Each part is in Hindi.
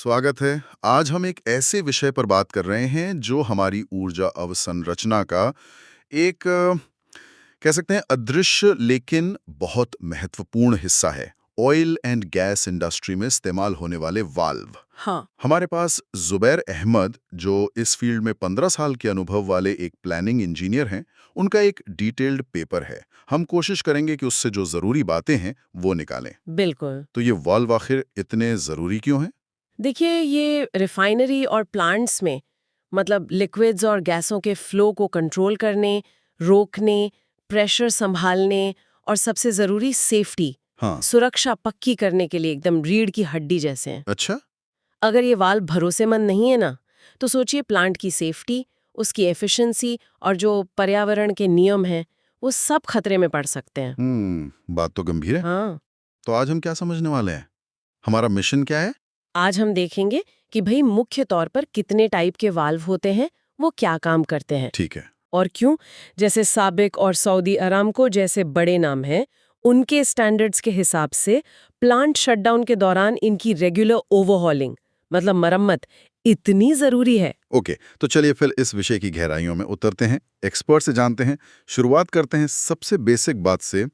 स्वागत है। आज हम एक ऐसे विषय पर बात कर रहे हैं जो हमारी ऊर्जा अवसंरचना का एक कह सकते हैं अदृश्य लेकिन बहुत महत्वपूर्ण हिस्सा है। ऑयल एंड गैस इंडस्ट्री में इस्तेमाल होने वाले वाल्व। हाँ। हमारे पास जुबैर अहमद, जो इस फील्ड में 15 साल के अनुभव वाले एक प्लानिंग इंजीनियर हैं, उनका एक डिटेल्ड पेपर है। हम कोशिश करेंगे कि उससे जो जरूरी बातें हैं वो निकालें। बिल्कुल। तो ये वाल्व आखिर इतने जरूरी क्यों हैं? देखिए, ये रिफाइनरी और प्लांट्स में मतलब लिक्विड्स और गैसों के फ्लो को कंट्रोल करने, रोकने, प्रेशर संभालने और सबसे ज़रूरी सेफ्टी, हाँ। सुरक्षा पक्की करने के लिए एकदम रीढ़ की हड्डी जैसे हैं। अच्छा। अगर ये वाल्व भरोसेमंद नहीं है ना, तो सोचिए प्लांट की सेफ्टी, उसकी एफिशिएंसी और जो पर्यावरण के नियम हैं, वो सब खतरे में पड़ सकते हैं। बात तो गंभीर है। हाँ। तो आज हम क्या समझने वाले हैं? हमारा मिशन क्या है? आज हम देखेंगे कि भाई मुख्य तौर पर कितने टाइप के वाल्व होते हैं, वो क्या काम करते हैं ठीक है। और क्यों। जैसे साबिक और सऊदी अरामको जैसे बड़े नाम हैं, उनके स्टैंडर्ड्स के हिसाब से प्लांट शटडाउन के दौरान इनकी रेगुलर ओवरहॉलिंग मतलब मरम्मत इतनी जरूरी है। ओके, तो चलिए फिर इस विषय की गहराइयों में उतरते हैं, एक्सपर्ट से जानते हैं। शुरुआत करते हैं सबसे बेसिक बात से।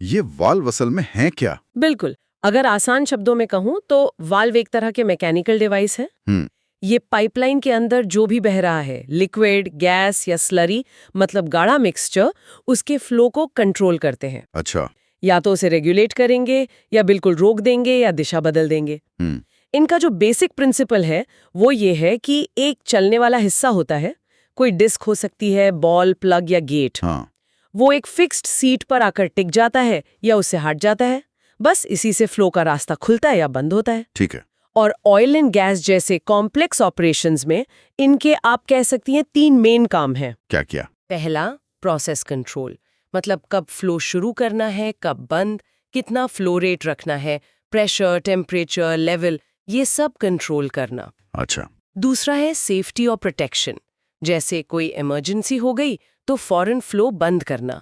ये वाल्व असल में हैं क्या? बिल्कुल। अगर आसान शब्दों में कहूं तो वाल्व एक तरह के मैकेनिकल डिवाइस है। हम्म। ये पाइपलाइन के अंदर जो भी बह रहा है, लिक्विड, गैस या स्लरी मतलब गाढ़ा मिक्सचर, उसके फ्लो को कंट्रोल करते हैं। अच्छा। या तो उसे रेगुलेट करेंगे या बिल्कुल रोक देंगे या दिशा बदल देंगे। हम्म। इनका जो बेसिक प्रिंसिपल है वो ये है कि एक चलने वाला हिस्सा होता है, कोई डिस्क हो सकती है, बॉल, प्लग या गेट। हाँ। वो एक फिक्स्ड सीट पर आकर टिक जाता है या उससे हट जाता है। बस इसी से फ्लो का रास्ता खुलता है या बंद होता है। ठीक है। और ऑयल एंड गैस जैसे कॉम्प्लेक्स ऑपरेशंस में इनके आप कह सकती हैं 3 मेन काम हैं। क्या क्या? पहला, प्रोसेस कंट्रोल, मतलब कब फ्लो शुरू करना है, कब बंद, कितना फ्लो रेट रखना है, प्रेशर, टेम्परेचर, लेवल, ये सब कंट्रोल करना। अच्छा। दूसरा है सेफ्टी और प्रोटेक्शन, जैसे कोई इमरजेंसी हो गई तो फौरन फ्लो बंद करना।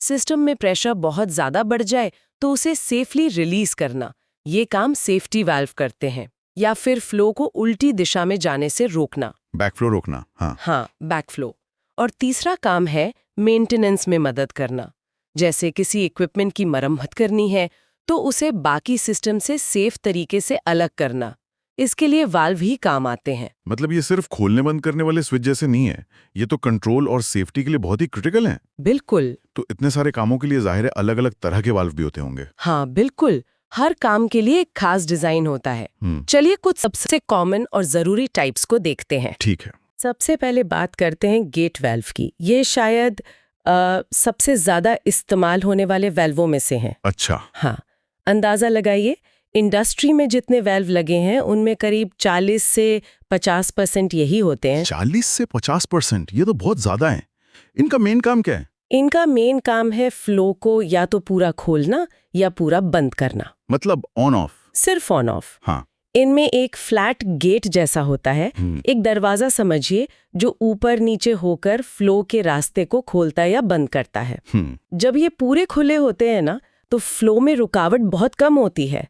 सिस्टम में प्रेशर बहुत ज्यादा बढ़ जाए तो उसे सेफली रिलीज करना, ये काम सेफ्टी वाल्व करते हैं। या फिर फ्लो को उल्टी दिशा में जाने से रोकना। बैकफ्लो रोकना। हाँ। बैकफ्लो। और तीसरा काम है मेंटेनेंस में मदद करना, जैसे किसी इक्विपमेंट की मरम्मत करनी है तो उसे बाकी सिस्टम से सेफ तरीके से अलग करना। इसके लिए वाल्व ही काम आते हैं। मतलब ये सिर्फ खोलने बंद करने वाले स्विच जैसे नहीं है, ये तो कंट्रोल और सेफ्टी के लिए बहुत ही क्रिटिकल हैं। बिल्कुल। तो इतने सारे कामों के लिए जाहिर है अलग अलग तरह के वाल्व भी होते होंगे। हाँ बिल्कुल, हर काम के लिए एक खास डिजाइन होता है। चलिए कुछ सबसे कॉमन और जरूरी टाइप्स को देखते हैं। ठीक है। सबसे पहले बात करते हैं गेट वाल्व की। ये शायद सबसे ज्यादा इस्तेमाल होने वाले वाल्वों में से हैं। अच्छा। हाँ, अंदाजा लगाइए, इंडस्ट्री में जितने वाल्व लगे हैं उनमें करीब 40 से 50% यही होते हैं। 40 से 50%? ये तो बहुत ज्यादा है। इनका मेन काम क्या है? इनका मेन काम है फ्लो को या तो पूरा खोलना या पूरा बंद करना। मतलब ऑन ऑफ? सिर्फ ऑन ऑफ। हाँ। इनमें एक फ्लैट गेट जैसा होता है, एक दरवाजा समझिए, जो ऊपर नीचे होकर फ्लो के रास्ते को खोलता या बंद करता है। जब ये पूरे खुले होते हैं ना, तो फ्लो में रुकावट बहुत कम होती है,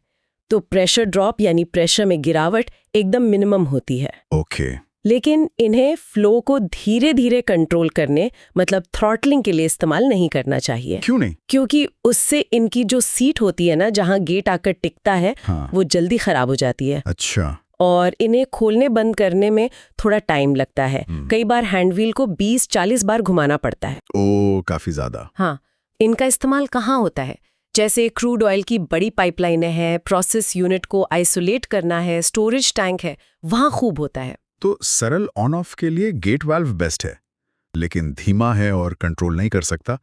तो प्रेशर ड्रॉप यानी प्रेशर में गिरावट एकदम मिनिमम होती है। ओके। लेकिन इन्हें फ्लो को धीरे धीरे कंट्रोल करने मतलब थ्रॉटलिंग के लिए इस्तेमाल नहीं करना चाहिए। क्यों नहीं? क्योंकि उससे इनकी जो सीट होती है ना, जहां गेट आकर टिकता है, हाँ। वो जल्दी खराब हो जाती है। अच्छा। और इन्हें खोलने बंद करने में थोड़ा टाइम लगता है। कई बार हैंडव्हील को 20-40 बार घुमाना पड़ता है। ओ, काफी ज्यादा। हाँ। इनका इस्तेमाल कहाँ होता है? जैसे क्रूड ऑयल की बड़ी पाइपलाइनें हैं, प्रोसेस यूनिट को आइसोलेट करना है, स्टोरेज टैंक है, वहां खूब होता है। तो सरल ऑन ऑफ के लिए गेट वाल्व बेस्ट है, लेकिन धीमा है और कंट्रोल नहीं कर सकता।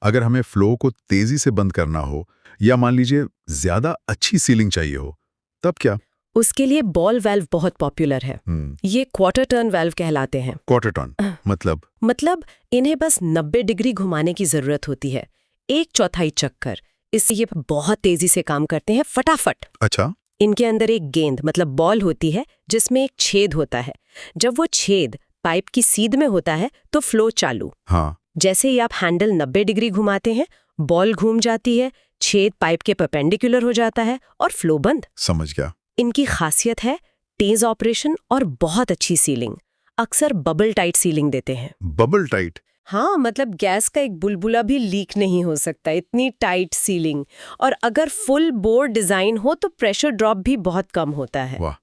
अगर हमें फ्लो को तेजी से बंद करना हो या मान लीजिए ज्यादा अच्छी सीलिंग चाहिए हो, तब क्या? उसके लिए बॉल वाल्व बहुत पॉपुलर है। ये क्वार्टर टर्न वाल्व कहलाते हैं। क्वार्टर टर्न मतलब इन्हें बस 90 डिग्री घुमाने की जरूरत होती है, 1/4 चक्कर। इससे ये बहुत तेजी से काम करते हैं, फटाफट। अच्छा। इनके अंदर एक गेंद मतलब बॉल होती है, जिसमें एक छेद होता है। जब वो छेद पाइप की सीध में होता है तो फ्लो चालू। हाँ। जैसे ही आप हैंडल 90 डिग्री घुमाते हैं, बॉल घूम जाती है, छेद पाइप के परपेंडिकुलर हो जाता है और फ्लो बंद। समझ गया। इनकी खासियत है तेज ऑपरेशन और बहुत अच्छी सीलिंग, अक्सर बबल टाइट सीलिंग देते हैं। Bubble tight? हाँ, मतलब गैस का एक बुलबुला भी लीक नहीं हो सकता, इतनी टाइट सीलिंग। और अगर फुल बोर डिजाइन हो तो प्रेशर ड्रॉप भी बहुत कम होता है। वाह,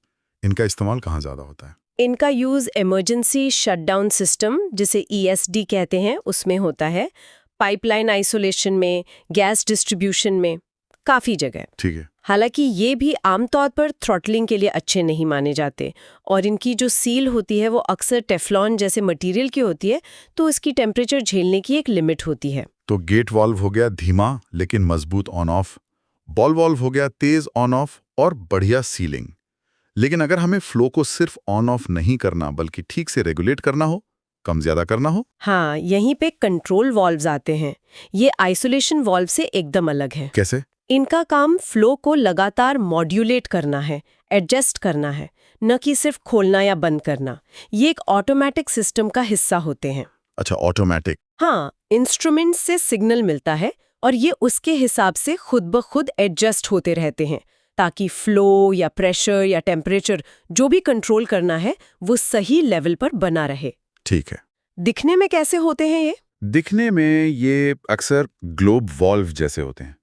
इनका इस्तेमाल कहाँ ज्यादा होता है? इनका यूज इमरजेंसी शटडाउन सिस्टम, जिसे ESD कहते हैं, उसमें होता है, पाइपलाइन आइसोलेशन में, गैस डिस्ट्रीब्यूशन में, काफी जगह। ठीक है। हालांकि ये भी आमतौर पर थ्रॉटलिंग के लिए अच्छे नहीं माने जाते, और इनकी जो सील होती है वो अक्सर टेफ्लॉन जैसे मटेरियल की होती है, तो इसकी टेम्परेचर झेलने की एक लिमिट होती है। तो गेट वाल्व हो गया धीमा लेकिन मजबूत ऑन ऑफ, बॉल वाल्व हो गया तेज ऑन ऑफ और बढ़िया सीलिंग। लेकिन अगर हमें फ्लो को सिर्फ ऑन ऑफ नहीं करना बल्कि ठीक से रेगुलेट करना हो, कम ज्यादा करना हो? हाँ, यहीं पे कंट्रोल वॉल्व्स आते हैं। ये आइसोलेशन वॉल्व से एकदम अलग है। कैसे? इनका काम फ्लो को लगातार मॉड्यूलेट करना है, एडजस्ट करना है, न कि सिर्फ खोलना या बंद करना। ये एक ऑटोमेटिक सिस्टम का हिस्सा होते हैं। अच्छा, ऑटोमेटिक। हाँ, इंस्ट्रूमेंट से सिग्नल मिलता है और ये उसके हिसाब से खुद ब खुद एडजस्ट होते रहते हैं, ताकि फ्लो या प्रेशर या टेम्परेचर जो भी कंट्रोल करना है वो सही लेवल पर बना रहे। ठीक है। दिखने में कैसे होते हैं ये? दिखने में ये अक्सर ग्लोब वॉल्व जैसे होते हैं।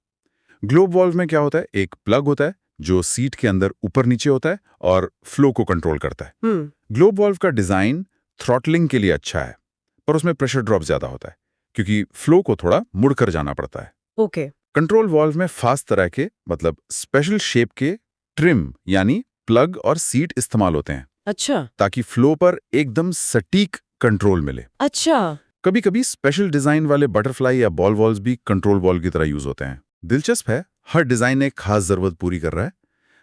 ग्लोब वॉल्व में क्या होता है, एक प्लग होता है जो सीट के अंदर ऊपर नीचे होता है और फ्लो को कंट्रोल करता है। ग्लोब वॉल्व का डिजाइन थ्रॉटलिंग के लिए अच्छा है, पर उसमें प्रेशर ड्रॉप ज्यादा होता है क्योंकि फ्लो को थोड़ा मुड़कर जाना पड़ता है। ओके। कंट्रोल वॉल्व में फास्ट तरह के, मतलब स्पेशल शेप के ट्रिम यानी प्लग और सीट इस्तेमाल होते हैं। अच्छा। ताकि फ्लो पर एकदम सटीक कंट्रोल मिले। अच्छा। कभी कभी स्पेशल डिजाइन वाले बटरफ्लाई या बॉल वॉल्व्स भी कंट्रोल वॉल्व की तरह यूज होते हैं। दिलचस्प है, हर डिजाइन एक खास जरूरत पूरी कर रहा है।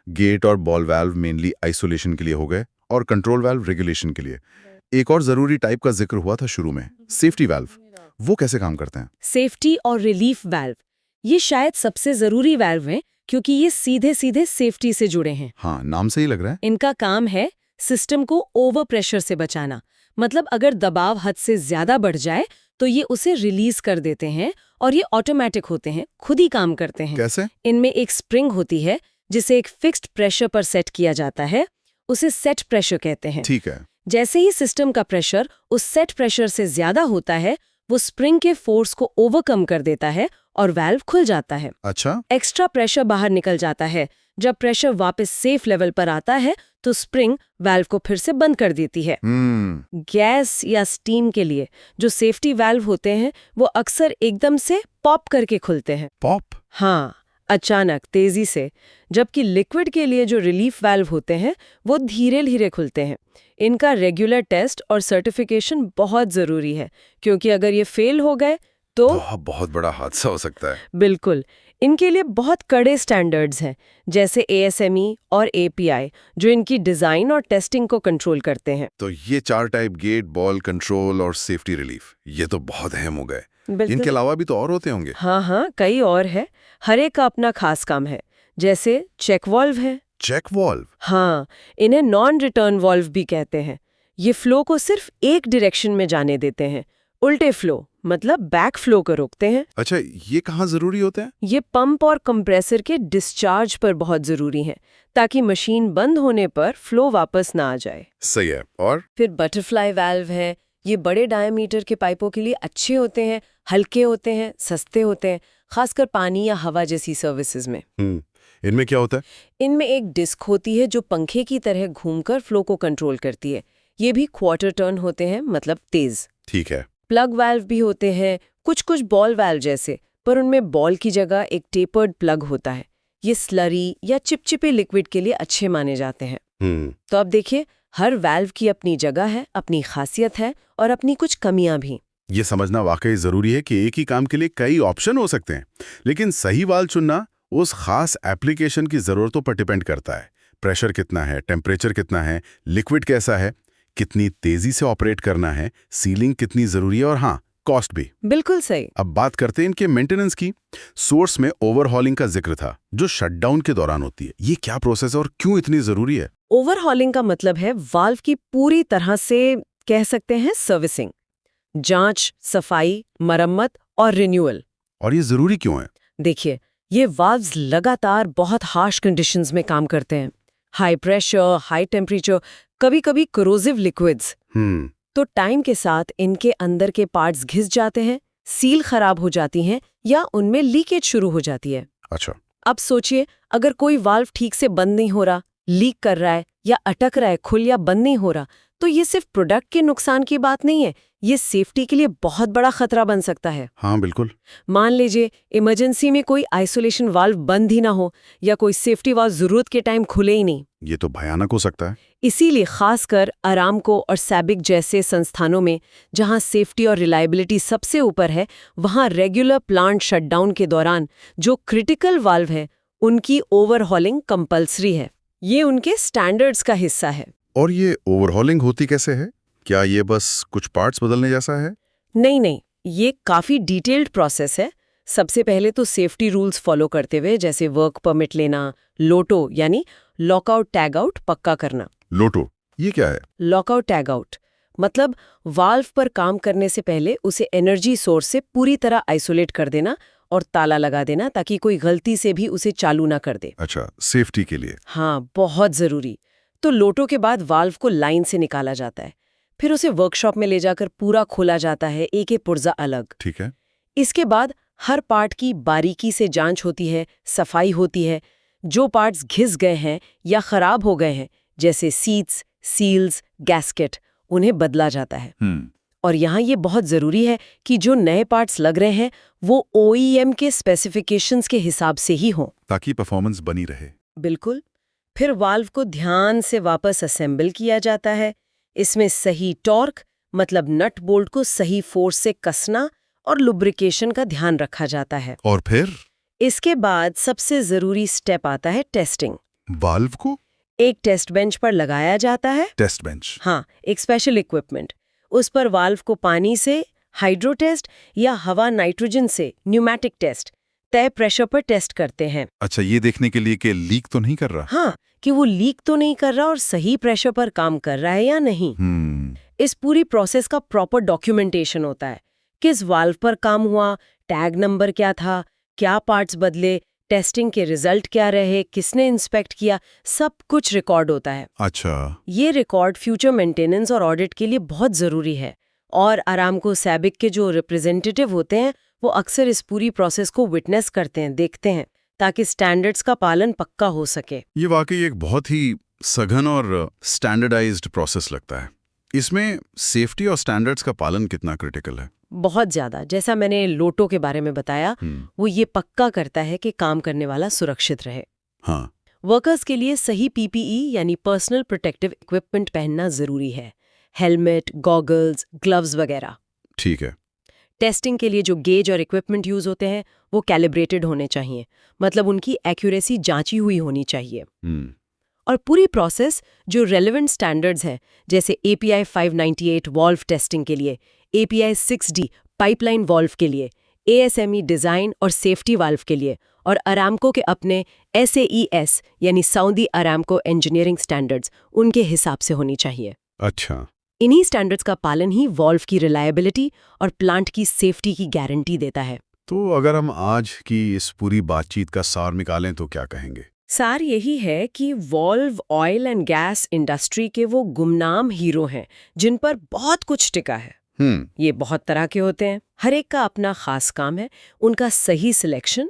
गेट और बॉल वाल्व मेनली आइसोलेशन के लिए हो गए और कंट्रोल वाल्व रेगुलेशन के लिए। एक और जरूरी टाइप का जिक्र हुआ था शुरू में, सेफ्टी वाल्व। वो कैसे काम करते हैं? सेफ्टी और रिलीफ वाल्व, ये शायद सबसे जरूरी वाल्व हैं क्योंकि ये सीधे सीधे सेफ्टी से जुड़े हैं। हाँ, नाम से ही लग रहा है। इनका काम है सिस्टम को ओवर प्रेशर से बचाना। मतलब अगर दबाव हद से ज्यादा बढ़ जाए तो ये उसे रिलीज कर देते हैं और ये ऑटोमेटिक होते हैं, खुद ही काम करते हैं। कैसे? इनमें एक स्प्रिंग होती है जिसे एक फिक्स्ड प्रेशर पर सेट किया जाता है, उसे सेट प्रेशर कहते हैं। ठीक है। जैसे ही सिस्टम का प्रेशर उस सेट प्रेशर से ज्यादा होता है, वो स्प्रिंग के फोर्स को ओवरकम कर देता है और वाल्व खुल जाता है। अच्छा। एक्स्ट्रा प्रेशर बाहर निकल जाता है। जब प्रेशर वापस सेफ लेवल पर आता है तो स्प्रिंग वाल्व को फिर से बंद कर देती है। गैस या स्टीम के लिए जो सेफ्टी वाल्व होते हैं वो अक्सर एकदम से पॉप करके खुलते हैं। पॉप? हाँ, अचानक, तेजी से। जबकि लिक्विड के लिए जो रिलीफ वाल्व होते हैं वो धीरे धीरे खुलते हैं। इनका रेगुलर टेस्ट और सर्टिफिकेशन बहुत जरूरी है क्योंकि अगर ये फेल हो गए तो बहुत बड़ा हादसा हो सकता है। बिल्कुल। इनके लिए बहुत कड़े स्टैंडर्ड्स हैं, जैसे ASME और API, जो इनकी डिजाइन और टेस्टिंग को कंट्रोल करते हैं। तो ये 4 टाइप, गेट, बॉल, कंट्रोल और सेफ्टी रिलीफ, ये तो बहुत अहम हो गए। इनके अलावा भी तो और होते होंगे? हाँ, कई और है। हर एक का अपना खास काम है। जैसे चेक वॉल्व है। Check valve? हाँ, इन्हें नॉन रिटर्न वॉल्व भी कहते हैं। ये फ्लो को सिर्फ एक डायरेक्शन में जाने देते हैं, उल्टे फ्लो मतलब बैक फ्लो को रोकते हैं। अच्छा, ये कहाँ जरूरी होते हैं? ये पंप और कंप्रेसर के डिस्चार्ज पर बहुत जरूरी है ताकि मशीन बंद होने पर फ्लो वापस ना आ जाए। सही है। और फिर बटरफ्लाई वाल्व है। ये बड़े डायमीटर के पाइपों के लिए अच्छे होते हैं, हल्के होते हैं, सस्ते होते हैं, खासकर पानी या हवा जैसी सर्विसेज में। इनमें क्या होता है? इनमें एक डिस्क होती है जो पंखे की तरह घूमकर फ्लो को कंट्रोल करती है। ये भी क्वार्टर टर्न होते हैं, मतलब तेज। ठीक है। प्लग वाल्व भी होते हैं, कुछ बॉल वाल्व जैसे, पर उनमें बॉल की जगह एक टेपर्ड प्लग होता है। ये स्लरी या चिपचिपे लिक्विड के लिए अच्छे माने जाते हैं। तो अब देखिए, हर वाल्व की अपनी जगह है, अपनी खासियत है और अपनी कुछ कमियां भी। ये समझना वाकई जरूरी है कि एक ही काम के लिए कई ऑप्शन हो सकते हैं, लेकिन सही वाल्व चुनना उस खास एप्लीकेशन की जरूरतों पर डिपेंड करता है। प्रेशर कितना है, टेम्परेचर कितना है, लिक्विड कैसा है, कितनी तेजी से ऑपरेट करना है, सीलिंग कितनी जरूरी है और हाँ, कॉस्ट भी। बिल्कुल सही। अब बात करते हैं इनके मेंटेनेंस की। सोर्स में ओवरहॉलिंग का जिक्र था, जो शटडाउन के दौरान होती है। ये क्या प्रोसेस है और क्यों इतनी जरूरी है? ओवरहॉलिंग का मतलब है वाल्व की पूरी तरह से, कह सकते हैं, सर्विसिंग, जांच, सफाई, मरम्मत और रिन्यूअल। और ये जरूरी क्यों है? देखिए, ये वाल्व्स लगातार बहुत हार्श कंडीशंस में काम करते हैं। हाई प्रेशर, हाई टेम्परेचर, कभी-कभी कोरोसिव लिक्विड्स। तो टाइम के साथ इनके अंदर के पार्ट्स घिस जाते हैं, सील खराब हो जाती हैं या उनमें लीकेज शुरू हो जाती है। अच्छा। अब सोचिए, अगर कोई वाल्व ठीक से बंद नहीं हो रहा, लीक कर रहा है या अटक रहा है, खुल या बंद नहीं हो रहा, तो ये सिर्फ प्रोडक्ट के नुकसान की बात नहीं है, ये सेफ्टी के लिए बहुत बड़ा खतरा बन सकता है। हाँ बिल्कुल। मान लीजिए इमरजेंसी में कोई आइसोलेशन वाल्व बंद ही ना हो या कोई सेफ्टी वाल्व जरूरत के टाइम खुले ही नहीं। ये तो भयानक हो सकता है। इसीलिए खासकर अरामको और सैबिक जैसे संस्थानों में जहां सेफ्टी और रिलायबिलिटी सबसे ऊपर है, वहां रेगुलर प्लांट शटडाउन के दौरान जो क्रिटिकल वाल्व है उनकी ओवरहॉलिंग कंपल्सरी है। ये उनके स्टैंडर्ड्स का हिस्सा है। और ये ओवरहॉलिंग होती कैसे है? क्या ये बस कुछ पार्ट्स बदलने जैसा है? नहीं, ये काफी डिटेल्ड प्रोसेस है। सबसे पहले तो सेफ्टी रूल्स फॉलो करते हुए, जैसे वर्क परमिट लेना, लोटो यानी लॉकआउट टैग आउट पक्का करना। लोटो, ये क्या है? लॉकआउट टैग आउट मतलब वाल्व पर काम करने से पहले उसे एनर्जी सोर्स से पूरी तरह आइसोलेट कर देना और ताला लगा देना, ताकि कोई गलती से भी उसे चालू ना कर दे। अच्छा, सेफ्टी के लिए। हाँ, बहुत जरूरी। तो लोटो के बाद वाल्व को लाइन से निकाला जाता है, फिर उसे वर्कशॉप में ले जाकर पूरा खोला जाता है, एक एक पुर्जा अलग। ठीक है। इसके बाद हर पार्ट की बारीकी से जांच होती है, सफाई होती है। जो पार्ट्स घिस गए हैं या खराब हो गए हैं, जैसे सीट्स, सील्स, गैस्केट, उन्हें बदला जाता है। और यहाँ ये बहुत जरूरी है कि जो नए पार्ट्स लग रहे हैं वो OEM के स्पेसिफिकेशंस के हिसाब से ही हों, ताकि परफॉर्मेंस बनी रहे। बिल्कुल। फिर वाल्व को ध्यान से वापस असेंबल किया जाता है। इसमें सही टॉर्क मतलब नट बोल्ट को सही फोर्स से कसना और लुब्रिकेशन का ध्यान रखा जाता है। और फिर इसके बाद सबसे जरूरी स्टेप आता है टेस्टिंग। वाल्व को एक टेस्ट बेंच पर लगाया जाता है। Test bench. हाँ, एक स्पेशल इक्विपमेंट। उस पर वाल्व को पानी से हाइड्रो टेस्ट या हवा नाइट्रोजन से न्यूमैटिक टेस्ट, तय प्रेशर पर टेस्ट करते हैं। अच्छा, ये देखने के लिए कि लीक तो नहीं कर रहा? हाँ, कि वो लीक तो नहीं कर रहा और सही प्रेशर पर काम कर रहा है या नहीं। इस पूरी प्रोसेस का प्रॉपर डॉक्यूमेंटेशन होता है। किस वाल्व पर काम हुआ, टैग नंबर क्या था, क्या पार्ट्स बदले, टेस्टिंग के रिजल्ट क्या रहे, किसने इंस्पेक्ट किया, सब कुछ रिकॉर्ड होता है। अच्छा। ये रिकॉर्ड फ्यूचर मेंटेनेंस और ऑडिट के लिए बहुत जरूरी है। और अरामको सैबिक के जो रिप्रेजेंटेटिव होते हैं वो अक्सर इस पूरी प्रोसेस को विटनेस करते हैं, देखते हैं, ताकि स्टैंडर्ड्स का पालन पक्का हो सके। ये वाकई एक बहुत ही सघन और स्टैंडर्डाइज्ड प्रोसेस लगता है। इसमें सेफ्टी और स्टैंडर्ड्स का पालन कितना क्रिटिकल है? बहुत ज्यादा। जैसा मैंने लोटो के बारे में बताया, वो ये पक्का करता है कि काम करने वाला सुरक्षित रहे। हाँ। वर्कर्स के लिए सही PPE यानी पर्सनल प्रोटेक्टिव इक्विपमेंट पहनना जरूरी है। हेलमेट, गॉगल्स, ग्लव्स वगैरह। ठीक है। टेस्टिंग के लिए जो गेज और इक्विपमेंट यूज होते हैं वो कैलिब्रेटेड होने चाहिए, मतलब उनकी एक्यूरेसी जांची हुई होनी चाहिए। और पूरी प्रोसेस जो रेलेवेंट स्टैंडर्ड्स हैं, जैसे API 598 वॉल्व टेस्टिंग के लिए, API 6D पाइपलाइन वॉल्व के लिए, ASME डिजाइन और सेफ्टी वाल्व के लिए, और अरामको के अपने SAES यानी सऊदी अरामको इंजीनियरिंग स्टैंडर्ड्स, उनके हिसाब से होनी चाहिए। अच्छा। इन्हीं स्टैंडर्ड्स का पालन ही वॉल्व की रिलायबिलिटी और प्लांट की सेफ्टी की गारंटी देता है। तो अगर हम आज की इस पूरी बातचीत का सार निकालें तो क्या कहेंगे? सार यही है कि valve oil and gas industry के वो गुमनाम हीरो हैं जिन पर बहुत कुछ टिका है। ये बहुत तरह के होते हैं, हर एक का अपना खास काम है। उनका सही सिलेक्शन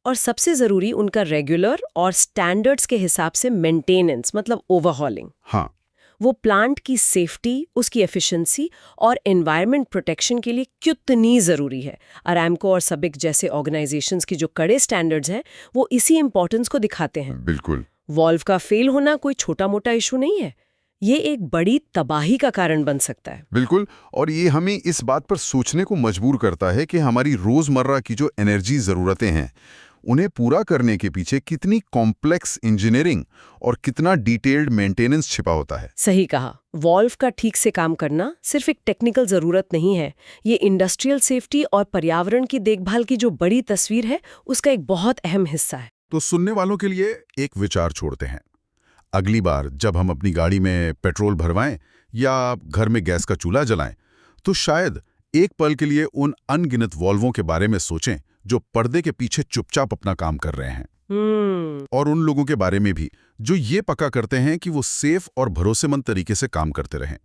और सबसे जरूरी उनका रेगुलर और स्टैंडर्ड्स के हिसाब से मेंटेनेंस मतलब ओवरहॉलिंग। हाँ। वो प्लांट की सेफ्टी, उसकी एफिशिएंसी और एनवायरनमेंट प्रोटेक्शन के लिए कितनी ज़रूरी है। अरामको और सबिक जैसे ऑर्गेनाइजेशंस की जो कड़े स्टैंडर्ड्स हैं वो इसी इंपॉर्टेंस को दिखाते हैं। बिल्कुल। वॉल्व का फेल होना कोई छोटा मोटा इशू नहीं है, ये एक बड़ी तबाही का कारण बन सकता है। बिल्कुल। और ये हमें इस बात पर सोचने को मजबूर करता है कि हमारी रोजमर्रा की जो एनर्जी ज़रूरतें हैं उन्हें पूरा करने के पीछे कितनी कॉम्प्लेक्स इंजीनियरिंग और कितना डिटेल्ड मेंटेनेंस छिपा होता है। सही कहा। वॉल्व का ठीक से काम करना सिर्फ एक टेक्निकल जरूरत नहीं है, ये इंडस्ट्रियल सेफ्टी और पर्यावरण की देखभाल की जो बड़ी तस्वीर है उसका एक बहुत अहम हिस्सा है। तो सुनने वालों के लिए एक विचार छोड़ते हैं। अगली बार जब हम अपनी गाड़ी में पेट्रोल भरवाएं या घर में गैस का चूल्हा जलाएं, तो शायद एक पल के लिए उन अनगिनत वॉल्वों के बारे में सोचें जो पर्दे के पीछे चुपचाप अपना काम कर रहे हैं। और उन लोगों के बारे में भी जो ये पक्का करते हैं कि वो सेफ और भरोसेमंद तरीके से काम करते रहें।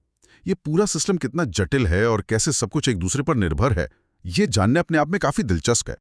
ये पूरा सिस्टम कितना जटिल है और कैसे सब कुछ एक दूसरे पर निर्भर है, ये जानने अपने आप में काफी दिलचस्प है।